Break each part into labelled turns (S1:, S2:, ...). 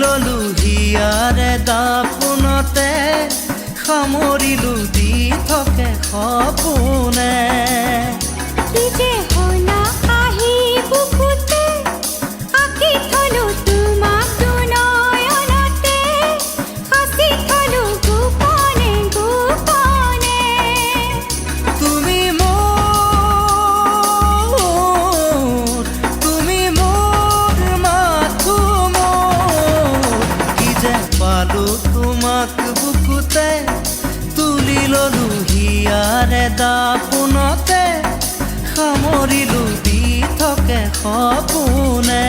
S1: ললো হিয়াৰে দাপোনতে সামৰিলো দি থাকে সপোনে
S2: কি যে হলা আহি বুকুতে আঁকি থলো তোমাক দুনয়নতে সাঁচি থলো গোপনে গোপনে
S1: তুমি মোৰ মাথো মোৰ কি যে পালো তোমাক বুকুতে তুলি ললো হিয়াৰে দাপোনতে সামৰিলো দি থাকে সপোনে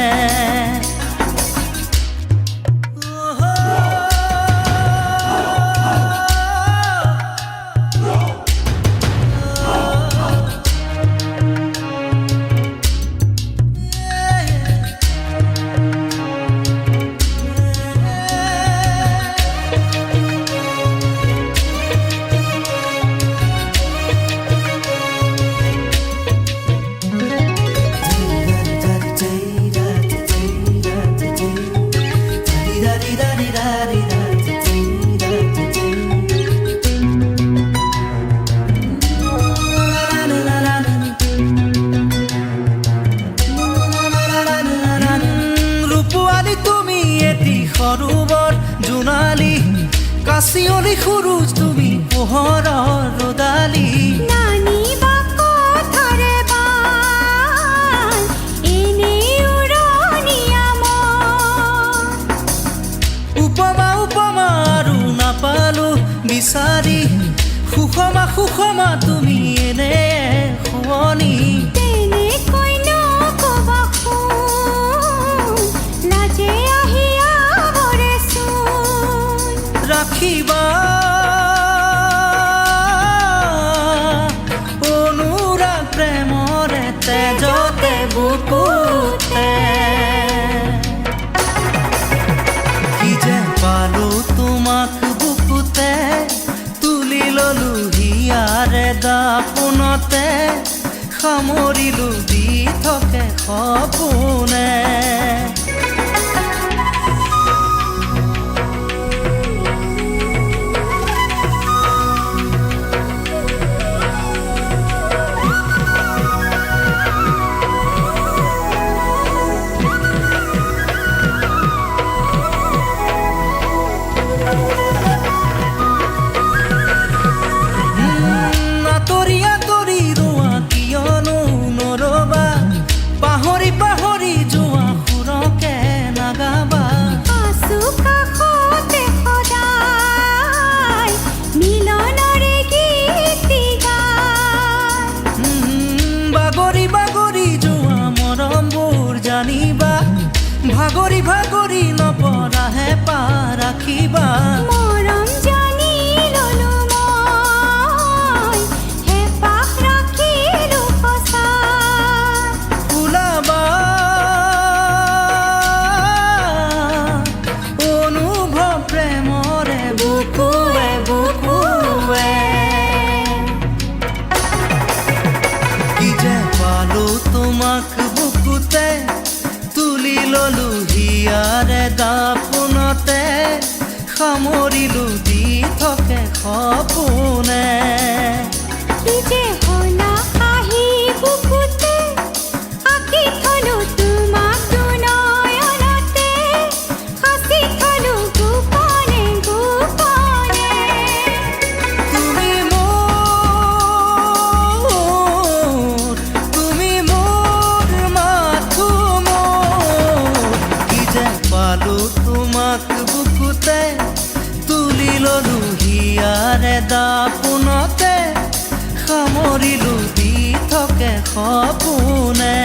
S1: সৰোবৰ জোনালী কাচিয়লি সৰুজ তুমি পোহৰৰ ৰদালি
S2: নানিবা কথাৰে বাল এনেই উৰণীয়া মন
S1: উপমা আৰু নাপালো বিচাৰি সুষমা তুমি এনে শুৱনি
S2: তেনেকৈ নকবা শুন লাজে আহি আৱৰেচোন
S1: ৰাখিবা অনুৰাগ প্ৰেমৰে তেজতে বুকুতে কি যে পালো তোমাক বুকুতে তুলি ললো হিয়াৰে দাপোনতে সামৰিলো দি থাকে সপোনে পাহৰি যোৱা সুৰকে নাগাবা
S2: আছো কাষতে সদায় মিলনৰে গীত গায়
S1: বাগৰি যোৱা মৰমবোৰ জানিবা ভাগৰি নপৰাহে ৰাখিবা
S2: মৰম জানি ললো মই হেঁপাহ ৰাখিলো সঁচা
S1: ওলাবা অনুভৱ প্ৰেমৰে বুকুৱে বুকুৱে কি যে পালো তোমাক বুকুতে তুলি ললো হিয়াৰে দাপোনতে সামৰিলো দি থাকে সপোনে
S2: কি যে হলা আহি বুকুতে আঁকি থলো তোমাক দুনয়নতে সাঁচি থলো গোপনে গোপনে
S1: তুমি মোৰ মাথো মোৰ কি যে পালো তোমাক বুকুতে তুলি ললো হিয়াৰে দাপোনতে সামৰিলো দি থাকে সপোনে